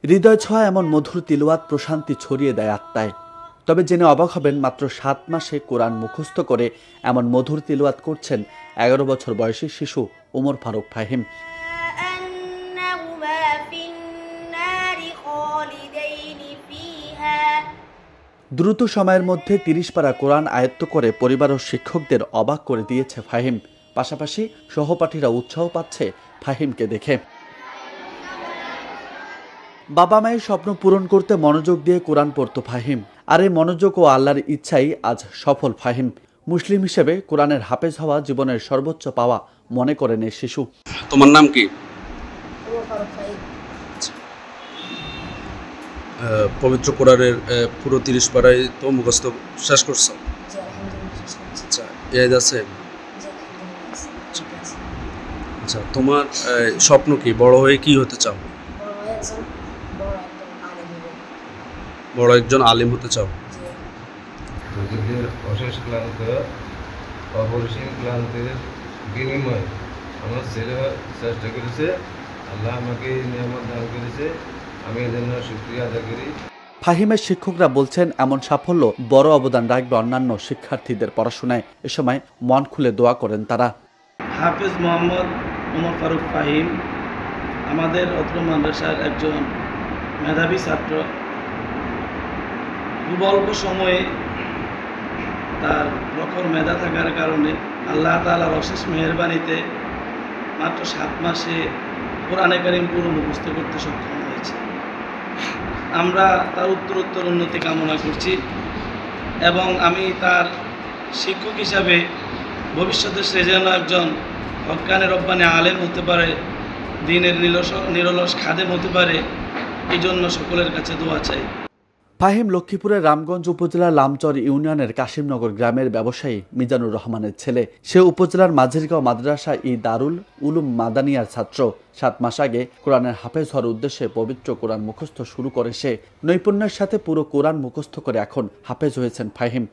হৃদয় ছোঁয়া এমন মধুর তিলাওয়াত প্রশান্তি ছড়িয়ে দেয় আত্মায়। তবে জেনে অবাক হবেন, মাত্র 7 মাসে কোরআন মুখস্থ করে এমন মধুর তিলাওয়াত করছেন 11 বছর বয়সী শিশু ওমর ফারুক ফাহিম। দ্রুত সময়ের মধ্যে 30 পারা কোরআন আয়ত্ত করে পরিবার ও শিক্ষকদের অবাক করে দিয়েছে ফাহিম। পাশাপাশি সহপাঠীরা উৎসাহ পাচ্ছে ফাহিমকে দেখে। বাবা মায়ের স্বপ্ন পূরণ করতে মনোযোগ দিয়ে কোরআন পড়ত ফাহিম। আর এই মনোযোগ ও আল্লাহর ইচ্ছাই আজ সফল ফাহিম। মুসলিম হিসেবে কোরআনের হাফেজ হওয়া জীবনের সর্বোচ্চ পাওয়া মনে করেন এই শিশু। তোমার নাম কি? পবিত্র কোরআনের পুরো 30 পারায় তো মুখস্থ শেষ করছো? আচ্ছা, ইয়াদ আছে? আচ্ছা, তোমার স্বপ্ন কি? বড় হয়ে কি হতে চাও? বড় একজন আলিম হতে চাও? অশেষ ক্লান্ত অপরিসীম ক্লান্তির বিনিময়ে আমার ছেলে চেষ্টা করেছে, আল্লাহ আমাকে নিয়ামত দান করেছে, আমি এর জন্য শুকরিয়া আদায় করি। ফাহিমের শিক্ষকরা বলছেন, এমন সাফল্য বড় অবদান রাখবে অন্যান্য শিক্ষার্থীদের পড়াশোনায়। এ সময় মন খুলে দোয়া করেন তারা। হাফেজ মোহাম্মদ ওমর ফারুক ফাহিম আমাদের অত্র মাদ্রাসার একজন মেধাবী ছাত্র। খুব অল্প সময়ে তার প্রখর মেধা থাকার কারণে আল্লাহ তাআলার অশেষ মেহেরবানিতে মাত্র 7 মাসে কোরআনে কারীম পুরো মুখস্থ করতে সক্ষম হয়েছে। আমরা তার উত্তরোত্তর উন্নতি কামনা করছি এবং আমি তার শিক্ষক হিসাবে ভবিষ্যতে সে যেন একজন হক্কানে রব্বানি আলেম হতে পারে, দ্বীনের নিরলস খাদেম হতে পারে, এই জন্য সকলের কাছে দোয়া চাই। ফাহিম লক্ষ্মীপুরের রামগঞ্জ উপজেলার লামচর ইউনিয়নের কাশিমনগর গ্রামের ব্যবসায়ী মিজানুর রহমানের ছেলে। সে উপজেলার মাঝেরগাঁও মাদ্রাসা ই দারুল উলুম মাদানিয়ার ছাত্র। 7 মাস আগে কোরআনের হাফেজ হওয়ার উদ্দেশ্যে পবিত্র কোরআন মুখস্থ শুরু করে সে। নৈপুণ্যের সাথে পুরো কোরআন মুখস্থ করে এখন হাফেজ হয়েছেন ফাহিম।